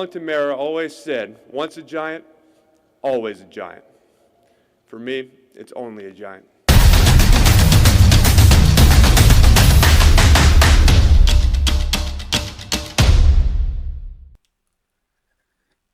Arlington mayor always said, once a giant, always a giant. For me, it's only a giant.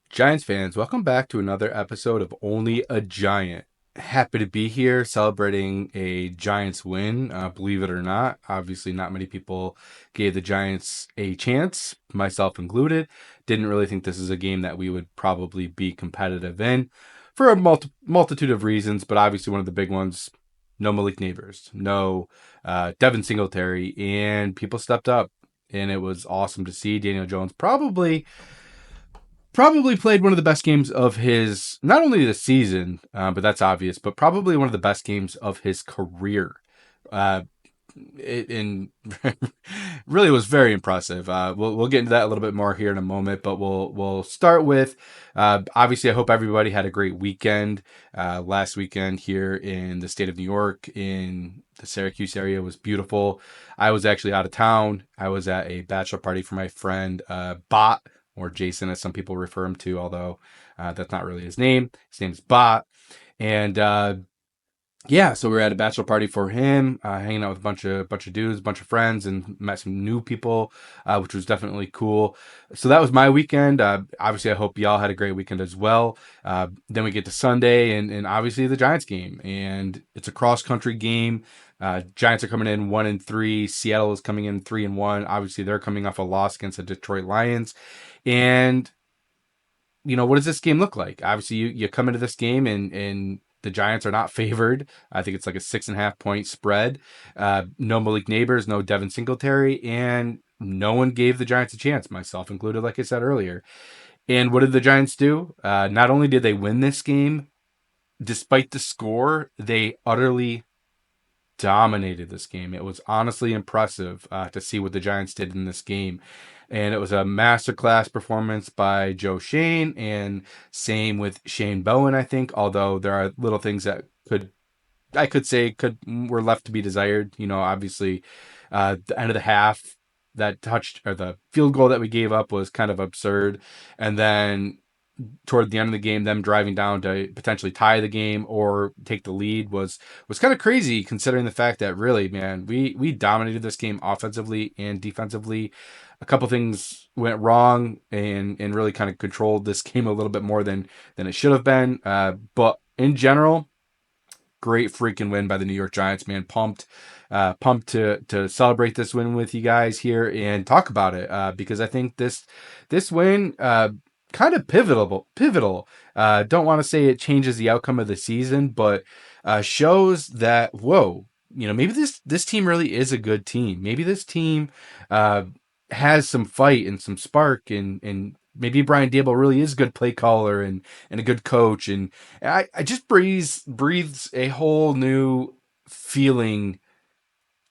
Giants fans, welcome back to another episode of Only a Giant. Happy to be here celebrating a Giants win, believe it or not. Obviously, not many people gave the Giants a chance, myself included. Didn't really think this is a game that we would probably be competitive in for a multitude of reasons, but obviously one of the big ones, no Malik Neighbors, no Devin Singletary, and people stepped up, and it was awesome to see. Daniel Jones probably played one of the best games of his, not only the season, but that's obvious, but probably one of the best games of his career. Uh, and really was very impressive. We'll get into that a little bit more here in a moment, but we'll start with obviously I hope everybody had a great weekend. Last weekend here in the state of New York in the Syracuse area was beautiful. I was actually out of town. I was at a bachelor party for my friend Bot, or Jason as some people refer him to, although that's not really his name. His name's Bot. And yeah, so we were at a bachelor party for him, hanging out with a bunch of dudes, a bunch of friends, and met some new people, which was definitely cool. So that was my weekend. Obviously, I hope y'all had a great weekend as well. Then we get to Sunday, and obviously the Giants game, and it's a cross country game. Giants are coming in 1-3. Seattle is coming in 3-1. Obviously, they're coming off a loss against the Detroit Lions, and what does this game look like? Obviously, you come into this game and the Giants are not favored. I think it's like a 6.5-point spread. No Malik Neighbors, no Devin Singletary, and no one gave the Giants a chance, myself included, like I said earlier. And what did the Giants do? Not only did they win this game, despite the score, they utterly dominated this game. It was honestly impressive to see what the Giants did in this game. And it was a masterclass performance by Joe Shane, and same with Shane Bowen, I think, although there are little things that I could say were left to be desired. Obviously, the end of the half, that touched, or the field goal that we gave up, was kind of absurd. And then toward the end of the game, them driving down to potentially tie the game or take the lead was kind of crazy, considering the fact that really, man, we dominated this game offensively and defensively. A couple things went wrong and really kind of controlled this game a little bit more than it should have been. But in general, great freaking win by the New York Giants, man. Pumped to celebrate this win with you guys here and talk about it, because I think this win, kind of pivotal. Don't want to say it changes the outcome of the season, but shows that, whoa, maybe this team really is a good team. Maybe this team has some fight and some spark, and maybe Brian Daboll really is a good play caller and a good coach. And I just breathes a whole new feeling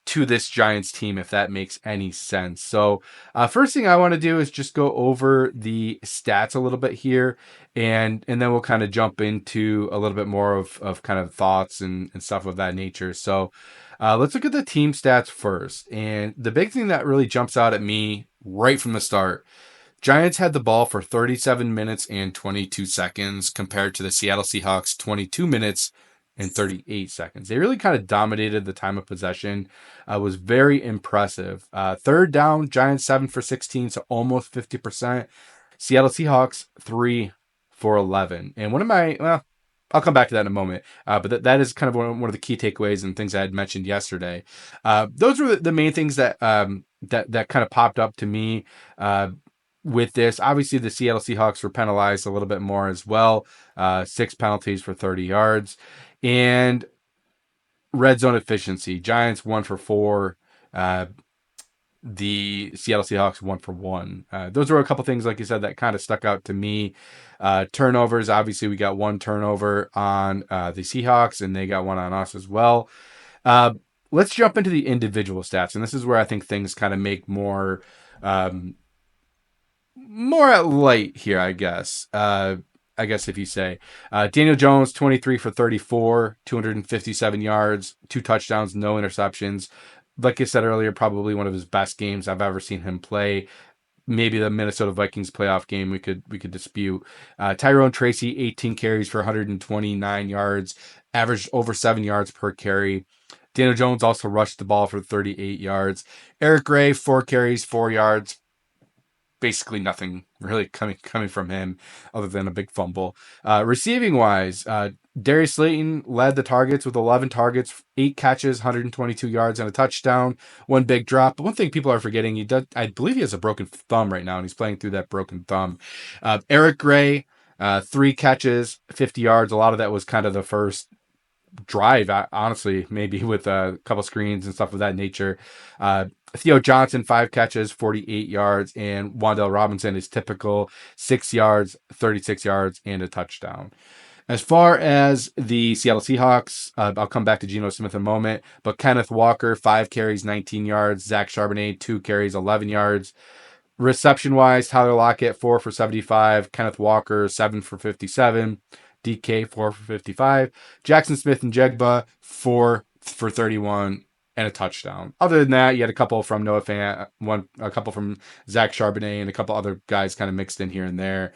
to this Giants team, if that makes any sense. So first thing I want to do is just go over the stats a little bit here, and then we'll kind of jump into a little bit more of kind of thoughts and stuff of that nature. So let's look at the team stats first. And the big thing that really jumps out at me right from the start, Giants had the ball for 37 minutes and 22 seconds compared to the Seattle Seahawks 22 minutes and 38 seconds. They really kind of dominated the time of possession. Was very impressive. Third down, Giants 7 for 16, so almost 50%. Seattle Seahawks 3 for 11. And I'll come back to that in a moment. But that is kind of one of the key takeaways and things I had mentioned yesterday. Those were the main things that that kind of popped up to me with this. Obviously, the Seattle Seahawks were penalized a little bit more as well. 6 penalties for 30 yards. And red zone efficiency, Giants 1 for 4. The Seattle Seahawks 1 for 1. Those were a couple things, like you said, that kind of stuck out to me. Turnovers, obviously, we got 1 turnover on the Seahawks, and they got 1 on us as well. Let's jump into the individual stats, and this is where I think things kind of make more at light here, I guess. If you say. Daniel Jones, 23 for 34, 257 yards, 2 touchdowns, no interceptions. Like I said earlier, probably one of his best games I've ever seen him play. maybe the Minnesota Vikings playoff game we could dispute. Tyrone Tracy, 18 carries for 129 yards, averaged over 7 yards per carry. Daniel Jones also rushed the ball for 38 yards. Eric Gray, 4 carries, 4 yards. Basically nothing really coming from him other than a big fumble. Receiving wise, Darius Slayton led the targets with 11 targets, 8 catches, 122 yards, and a touchdown. One big drop. But one thing people are forgetting, I believe he has a broken thumb right now, and he's playing through that broken thumb. Eric Gray, 3 catches, 50 yards. A lot of that was kind of the first drive, honestly, maybe with a couple screens and stuff of that nature. Theo Johnson, 5 catches, 48 yards, and Wan'Dale Robinson is typical, 6 yards, 36 yards, and a touchdown. As far as the Seattle Seahawks, I'll come back to Geno Smith in a moment, but Kenneth Walker, 5 carries, 19 yards. Zach Charbonnet, 2 carries, 11 yards. Reception-wise, Tyler Lockett, 4 for 75. Kenneth Walker, 7 for 57. DK, 4 for 55. Jackson Smith and Jegba, 4 for 31 and a touchdown. Other than that, you had a couple from Noah Fant, a couple from Zach Charbonnet, and a couple other guys kind of mixed in here and there.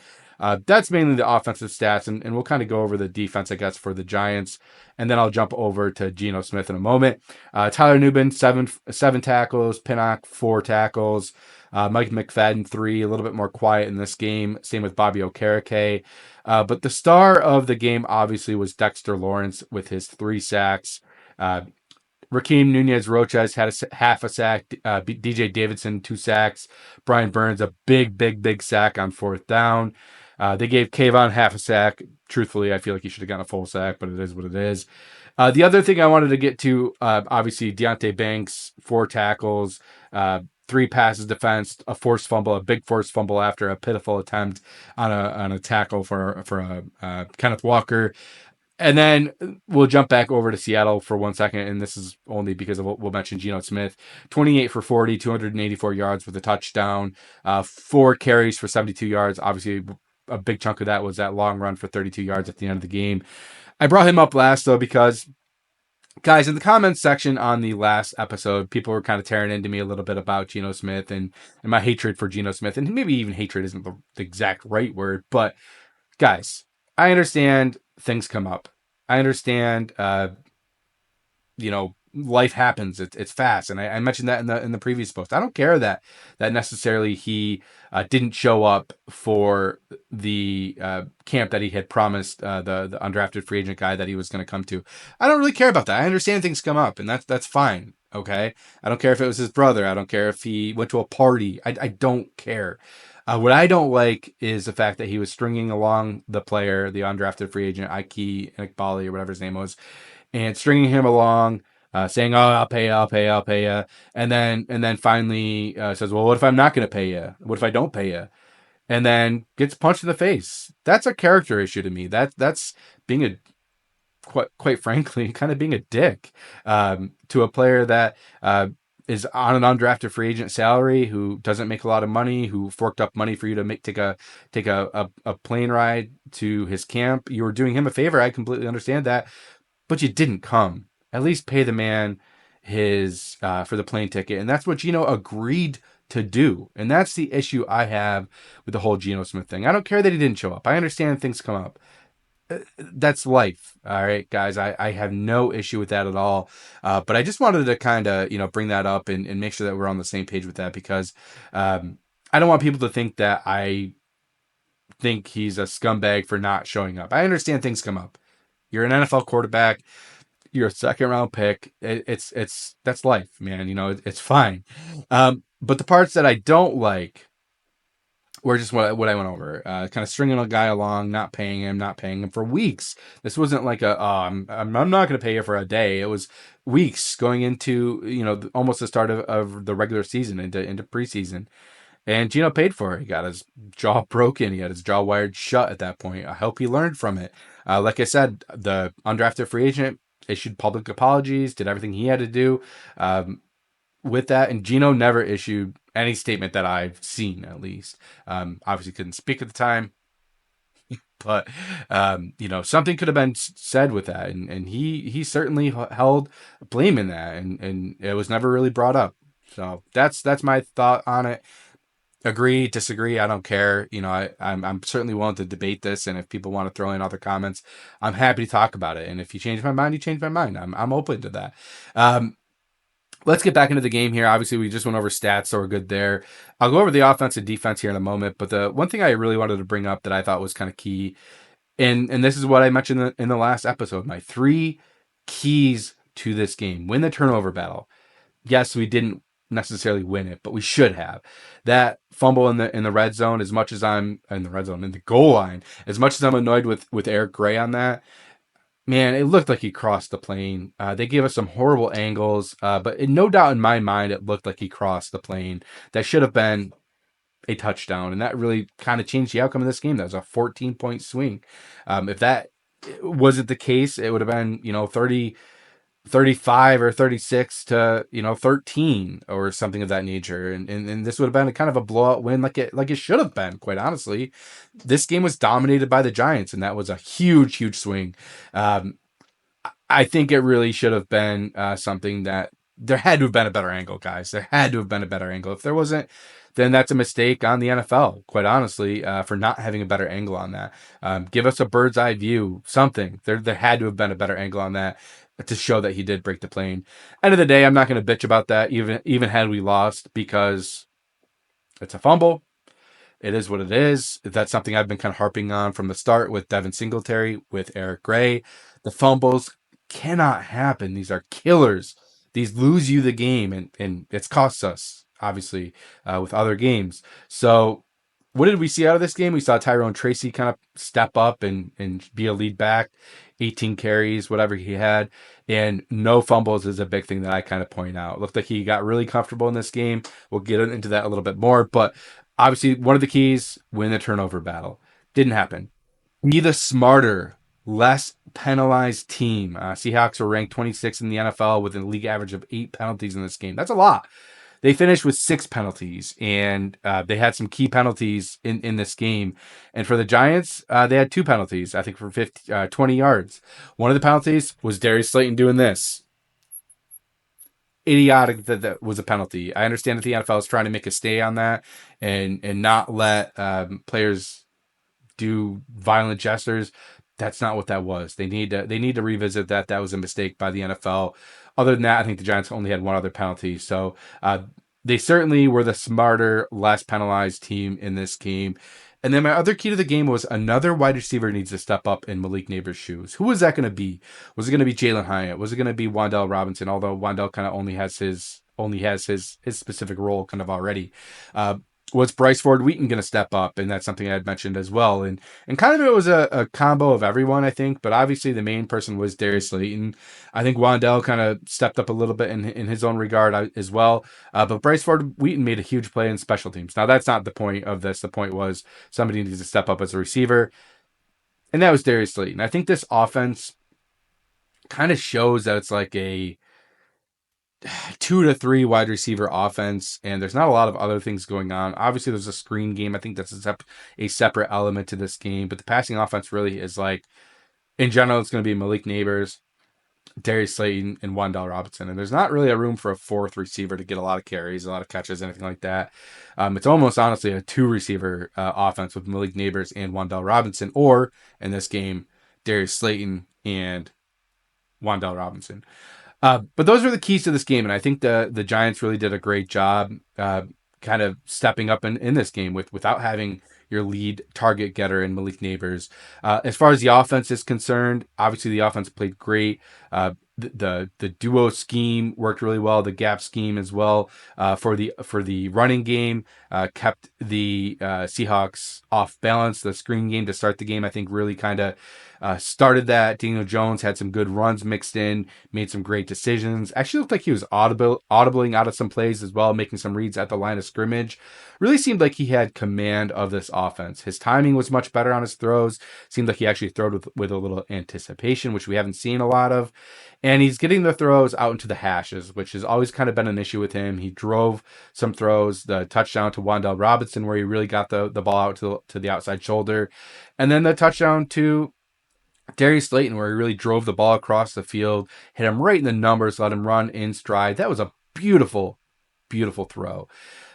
That's mainly the offensive stats, and we'll kind of go over the defense, I guess, for the Giants, and then I'll jump over to Geno Smith in a moment. Tyler Nubin, seven tackles. Pinnock, 4 tackles. Mike McFadden, 3, a little bit more quiet in this game. Same with Bobby Okereke. But the star of the game, obviously, was Dexter Lawrence with his 3 sacks. Raheem Nunez-Roches had half a sack. DJ Davidson, 2 sacks. Brian Burns, a big sack on 4th down. They gave Kayvon half a sack. Truthfully, I feel like he should have gotten a full sack, but it is what it is. The other thing I wanted to get to, obviously, Deonte Banks, 4 tackles, 3 passes defensed, a forced fumble, a big forced fumble after a pitiful attempt on a tackle for Kenneth Walker. And then we'll jump back over to Seattle for 1 second, and this is only because of what we'll mention Geno Smith. 28 for 40, 284 yards with a touchdown, 4 carries for 72 yards. Obviously, a big chunk of that was that long run for 32 yards at the end of the game. I brought him up last, though, because guys, in the comments section on the last episode, people were kind of tearing into me a little bit about Geno Smith and my hatred for Geno Smith. And maybe even hatred isn't the exact right word. But guys, I understand things come up. I understand, life happens. It's fast. And I mentioned that in the previous post. I don't care that necessarily he didn't show up for the camp that he had promised the undrafted free agent guy that he was going to come to. I don't really care about that. I understand things come up, and that's fine. Okay. I don't care if it was his brother. I don't care if he went to a party. I don't care. What I don't like is the fact that he was stringing along the player, the undrafted free agent, Ike Iqbali, or whatever his name was, and stringing him along, saying, "Oh, I'll pay you," and then finally says, "Well, what if I'm not going to pay you? What if I don't pay you?" And then gets punched in the face. That's a character issue to me. That's being a quite frankly, kind of being a dick to a player that is on an undrafted free agent salary, who doesn't make a lot of money, who forked up money for you to take a plane ride to his camp. You were doing him a favor. I completely understand that, but you didn't come. At least pay the man his for the plane ticket, and that's what Geno agreed to do. And that's the issue I have with the whole Geno Smith thing. I don't care that he didn't show up. I understand things come up. That's life. All right, guys. I have no issue with that at all. But I just wanted to kind of, bring that up and make sure that we're on the same page with that, because I don't want people to think that I think he's a scumbag for not showing up. I understand things come up. You're an NFL quarterback. You're a 2nd-round pick. That's life, man. It's fine. But the parts that I don't like were just what I went over. Kind of stringing a guy along, not paying him for weeks. This wasn't like I'm not going to pay you for a day. It was weeks going into, almost the start of the regular season into preseason. And Geno paid for it. He got his jaw broken. He had his jaw wired shut at that point. I hope he learned from it. Like I said, the undrafted free agent issued public apologies, did everything he had to do with that. And Geno never issued any statement that I've seen, at least. Obviously couldn't speak at the time, but something could have been said with that. And he certainly held blame in that. And it was never really brought up. So that's my thought on it. Agree, disagree, I don't care. I'm certainly willing to debate this, and if people want to throw in other comments, I'm happy to talk about it. And if you change my mind, you change my mind. I'm open to that. Um, let's get back into the game here. Obviously, we just went over stats, so we're good there. I'll go over the offense and defense here in a moment. But the one thing I really wanted to bring up that I thought was kind of key, and this is what I mentioned in the last episode, my three keys to this game: win the turnover battle. Yes, we didn't necessarily win it, but we should have. That fumble in the red zone, as much as I'm in the red zone, in the goal line, as much as I'm annoyed with Eric Gray on that, man, it looked like he crossed the plane. They gave us some horrible angles, but no doubt in my mind, it looked like he crossed the plane. That should have been a touchdown, and that really kind of changed the outcome of this game. That was a 14-point swing. If that wasn't the case, it would have been 35 or 36 to 13 or something of that nature, and this would have been a kind of a blowout win, like it should have been. Quite honestly, this game was dominated by the Giants, and that was a huge swing. um, I think it really should have been something that there had to have been a better angle, guys. There had to have been a better angle. If there wasn't, then that's a mistake on the NFL, quite honestly, for not having a better angle on that. Give us a bird's eye view, something. There had to have been a better angle on that to show that he did break the plane. End of the day, I'm not going to bitch about that, even had we lost, because it's a fumble. It is what it is. That's something I've been kind of harping on from the start with Devin Singletary, with Eric Gray. The fumbles cannot happen. These are killers. These lose you the game, and it's cost us, obviously, with other games. So what did we see out of this game? We saw Tyrone Tracy kind of step up and be a lead back, 18 carries, whatever he had, and no fumbles is a big thing that I kind of point out. It looked like he got really comfortable in this game. We'll get into that a little bit more, but obviously one of the keys, win the turnover battle. Didn't happen. Be the smarter, less penalized team. Seahawks were ranked 26th in the NFL with a league average of 8 penalties in this game. That's a lot. They finished with 6 penalties, and they had some key penalties in this game. And for the Giants, they had 2 penalties, I think, for 20 yards. One of the penalties was Darius Slayton doing this. Idiotic that was a penalty. I understand that the NFL is trying to make a stay on that and not let players do violent gestures. That's not what that was. They need to revisit that. That was a mistake by the NFL. Other than that, I think the Giants only had one other penalty. So they certainly were the smarter, less penalized team in this game. And then my other key to the game was another wide receiver needs to step up in Malik Neighbors' shoes. Who was that going to be? Was it going to be Jalen Hyatt? Was it going to be Wan'Dale Robinson? Although Wan'Dale kind of only has his specific role kind of already. Was Bryce Ford Wheaton going to step up? And that's something I had mentioned as well. And kind of it was a combo of everyone, I think. But obviously the main person was Darius Slayton. I think Wan'Dale kind of stepped up a little bit in his own regard as well. But Bryce Ford Wheaton made a huge play in special teams. Now, that's not the point of this. The point was somebody needs to step up as a receiver. And that was Darius Slayton. I think this offense kind of shows that it's like a 2 to 3 wide receiver offense, and there's not a lot of other things going on. Obviously, there's a screen game. I think that's a separate element to this game, but the passing offense really is like, in general, it's going to be Malik Neighbors, Darius Slayton, and Wan'Dale Robinson, and there's not really a room for a 4th receiver to get a lot of carries, a lot of catches, anything like that. It's almost honestly a 2 receiver offense with Malik Neighbors and Wan'Dale Robinson, or in this game, Darius Slayton and Wan'Dale Robinson. But those are the keys to this game, and I think the Giants really did a great job kind of stepping up in this game without having your lead target getter in Malik Neighbors. As far as the offense is concerned, obviously the offense played great. The duo scheme worked really well. The gap scheme as well for the running game kept the Seahawks off balance. The screen game to start the game, I think, really kind of started that. Daniel Jones had some good runs mixed in, made some great decisions. Actually looked like he was audibling out of some plays as well, making some reads at the line of scrimmage. Really seemed like he had command of this offense. His timing was much better on his throws. Seemed like he actually throwed with a little anticipation, which we haven't seen a lot of. And he's getting the throws out into the hashes, which has always kind of been an issue with him. He drove some throws, the touchdown to Wan'Dale Robinson, where he really got the ball out to the outside shoulder. And then the touchdown to Darius Slayton, where he really drove the ball across the field, hit him right in the numbers, let him run in stride. That was a beautiful, beautiful throw.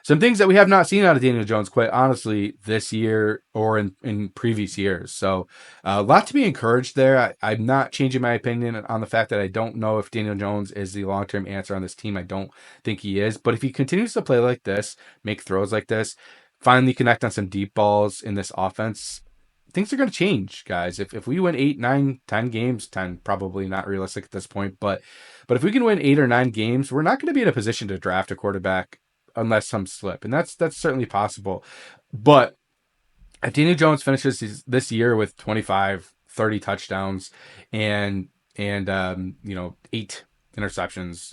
some things that we have not seen out of Daniel Jones, quite honestly, this year or in previous years. So a lot to be encouraged there. I'm not changing my opinion on the fact that I don't know if Daniel Jones is the long-term answer on this team. I don't think he is. But if he continues to play like this, make throws like this, finally connect on some deep balls in this offense, things are going to change, guys. If we win 8, 9, 10 games, 10 probably not realistic at this point, but if we can win 8 or 9 games, we're not going to be in a position to draft a quarterback unless some slip, and that's certainly possible. But if Daniel Jones finishes this year with 25, 30 touchdowns and 8 interceptions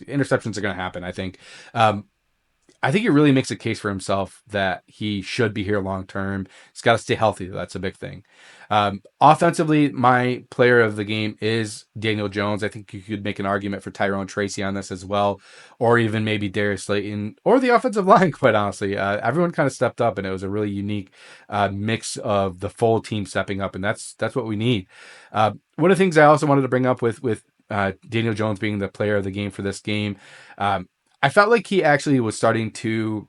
are going to happen. I think it really makes a case for himself that he should be here long term. He's got to stay healthy. That's a big thing. Offensively, my player of the game is Daniel Jones. I think you could make an argument for Tyrone Tracy on this as well, or even maybe Darius Slayton or the offensive line, quite honestly. Everyone kind of stepped up, and it was a really unique mix of the full team stepping up, and that's what we need. One of the things I also wanted to bring up with Daniel Jones being the player of the game for this game, I felt like he actually was starting to,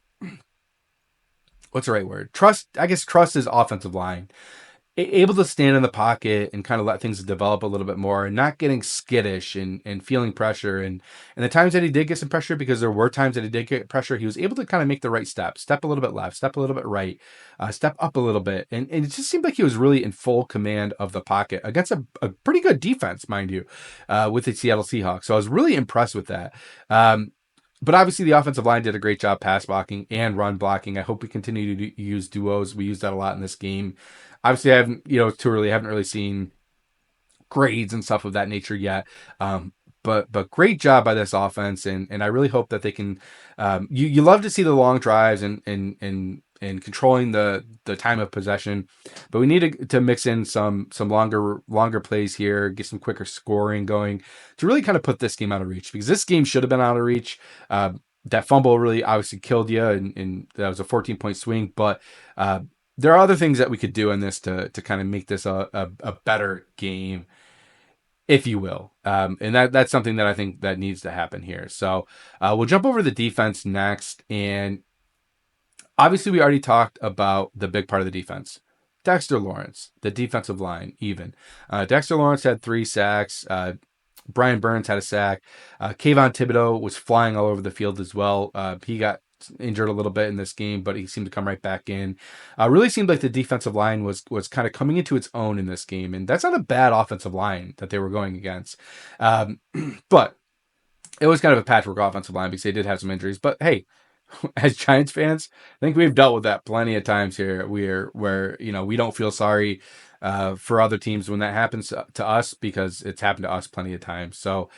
what's the right word? Trust his offensive line. Able to stand in the pocket and kind of let things develop a little bit more and not getting skittish and feeling pressure. And the times that he did get some pressure, because there were times that he did get pressure, he was able to kind of make the right step a little bit left, step a little bit right, step up a little bit. And it just seemed like he was really in full command of the pocket against a pretty good defense, mind you, with the Seattle Seahawks. So I was really impressed with that. But obviously the offensive line did a great job pass blocking and run blocking. I hope we continue to use duos. We used that a lot in this game. Obviously, I haven't, it's too early. I haven't really seen grades and stuff of that nature yet. But great job by this offense, and I really hope that they can. You love to see the long drives and controlling the time of possession, but we need to mix in some longer plays here, get some quicker scoring going to really kind of put this game out of reach, because this game should have been out of reach. That fumble really obviously killed you, and that was a 14-point swing, but there are other things that we could do in this to kind of make this a better game, if you will. And that's something that I think that needs to happen here. So we'll jump over to the defense next. And obviously we already talked about the big part of the defense. Dexter Lawrence, the defensive line, even. Dexter Lawrence had 3 sacks. Brian Burns had a sack. Kayvon Thibodeau was flying all over the field as well. He got injured a little bit in this game, but he seemed to come right back in. Really seemed like the defensive line was kind of coming into its own in this game, and that's not a bad offensive line that they were going against. But it was kind of a patchwork offensive line because they did have some injuries. But hey, as Giants fans, I think we've dealt with that plenty of times here. Where we don't feel sorry for other teams when that happens to us, because it's happened to us plenty of times. So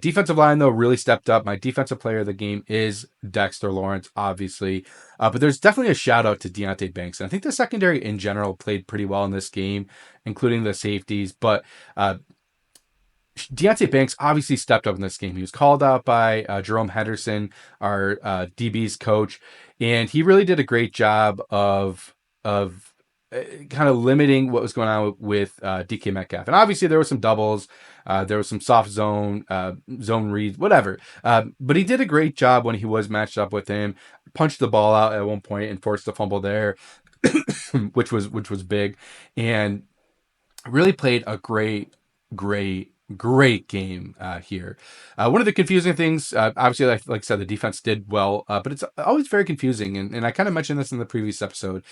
defensive line, though, really stepped up. My defensive player of the game is Dexter Lawrence, obviously. But there's definitely a shout out to Deonte Banks. And I think the secondary in general played pretty well in this game, including the safeties. But Deonte Banks obviously stepped up in this game. He was called out by Jerome Henderson, our DB's coach, and he really did a great job of kind of limiting what was going on with DK Metcalf. And obviously there were some doubles, there was some soft zone reads, whatever. But he did a great job when he was matched up with him. Punched the ball out at one point and forced a fumble there, which was big, and really played a great game here. One of the confusing things, obviously, like I said, the defense did well, but it's always very confusing. And I kind of mentioned this in the previous episode,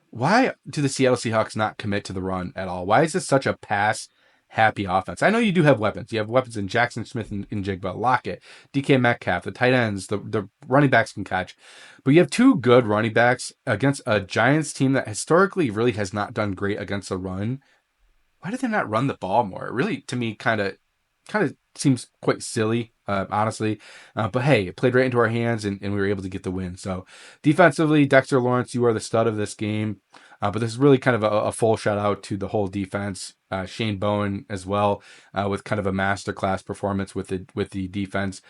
why do the Seattle Seahawks not commit to the run at all? Why is this such a pass-happy offense? I know you do have weapons. You have weapons in Jackson Smith and Jigba, Lockett, DK Metcalf, the tight ends, the running backs can catch. But you have 2 good running backs against a Giants team that historically really has not done great against the run. Why did they not run the ball more? It really, to me, kind of seems quite silly, honestly. But hey, it played right into our hands, and we were able to get the win. So defensively, Dexter Lawrence, you are the stud of this game. But this is really kind of a full shout out to the whole defense. Shane Bowen as well, with kind of a masterclass performance with the defense.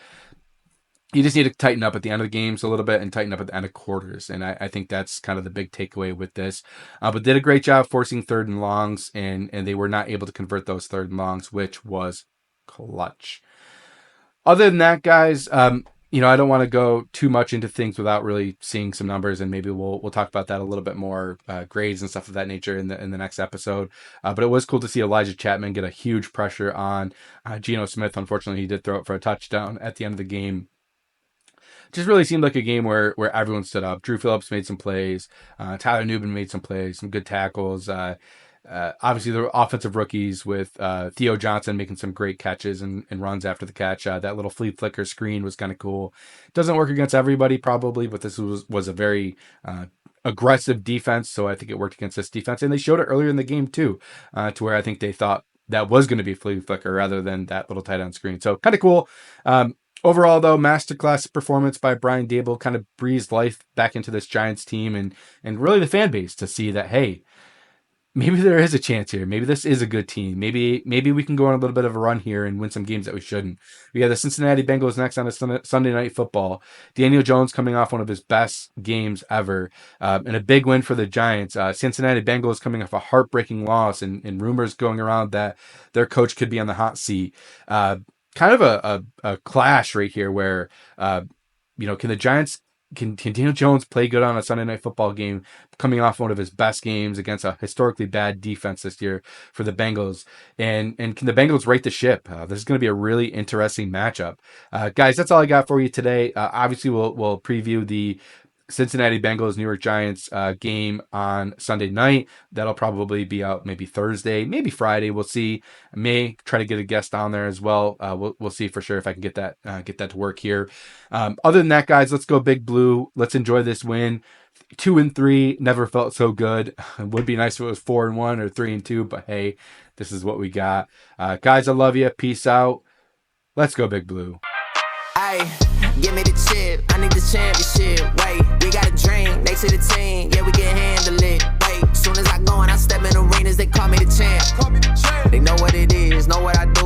You just need to tighten up at the end of the games a little bit and tighten up at the end of quarters. And I think that's kind of the big takeaway with this. But did a great job forcing 3rd and longs, and they were not able to convert those 3rd and longs, which was clutch. Other than that, guys, I don't want to go too much into things without really seeing some numbers, and maybe we'll talk about that a little bit more, grades and stuff of that nature in the next episode. But it was cool to see Elijah Chapman get a huge pressure on Geno Smith. Unfortunately, he did throw it for a touchdown at the end of the game. Just really seemed like a game where everyone stood up. Drew Phillips made some plays. Tyler Newman made some plays, some good tackles. Obviously, the offensive rookies with Theo Johnson making some great catches and runs after the catch. That little flea flicker screen was kind of cool. Doesn't work against everybody probably, but this was a very aggressive defense, so I think it worked against this defense. And they showed it earlier in the game too, to where I think they thought that was going to be flea flicker rather than that little tight end screen. So kind of cool. Overall, though, masterclass performance by Brian Dable, kind of breathed life back into this Giants team and really the fan base to see that, hey, maybe there is a chance here. Maybe this is a good team. Maybe we can go on a little bit of a run here and win some games that we shouldn't. We got the Cincinnati Bengals next on a Sunday Night Football. Daniel Jones coming off one of his best games ever, and a big win for the Giants. Cincinnati Bengals coming off a heartbreaking loss, and rumors going around that their coach could be on the hot seat. Kind of a clash right here where, can the Giants, can Daniel Jones play good on a Sunday Night Football game coming off one of his best games against a historically bad defense this year for the Bengals? And can the Bengals right the ship? This is going to be a really interesting matchup. Guys, that's all I got for you today. Obviously, we'll preview the Cincinnati Bengals, New York Giants game on Sunday night. That'll probably be out maybe Thursday, maybe Friday. We'll see. I may try to get a guest on there as well. We'll see for sure if I can get that to work here. Other than that, guys, let's go Big Blue. Let's enjoy this win. 2-3 never felt so good. It would be nice if it was 4-1 or 3-2, but hey, this is what we got. Guys, I love you. Peace out. Let's go Big Blue. Ay, give me the chip, I need the championship. Wait, we got a dream, next to the team, yeah, we can handle it. Wait, soon as I go and I step in arenas, they call me the champ. They know what it is, know what I do.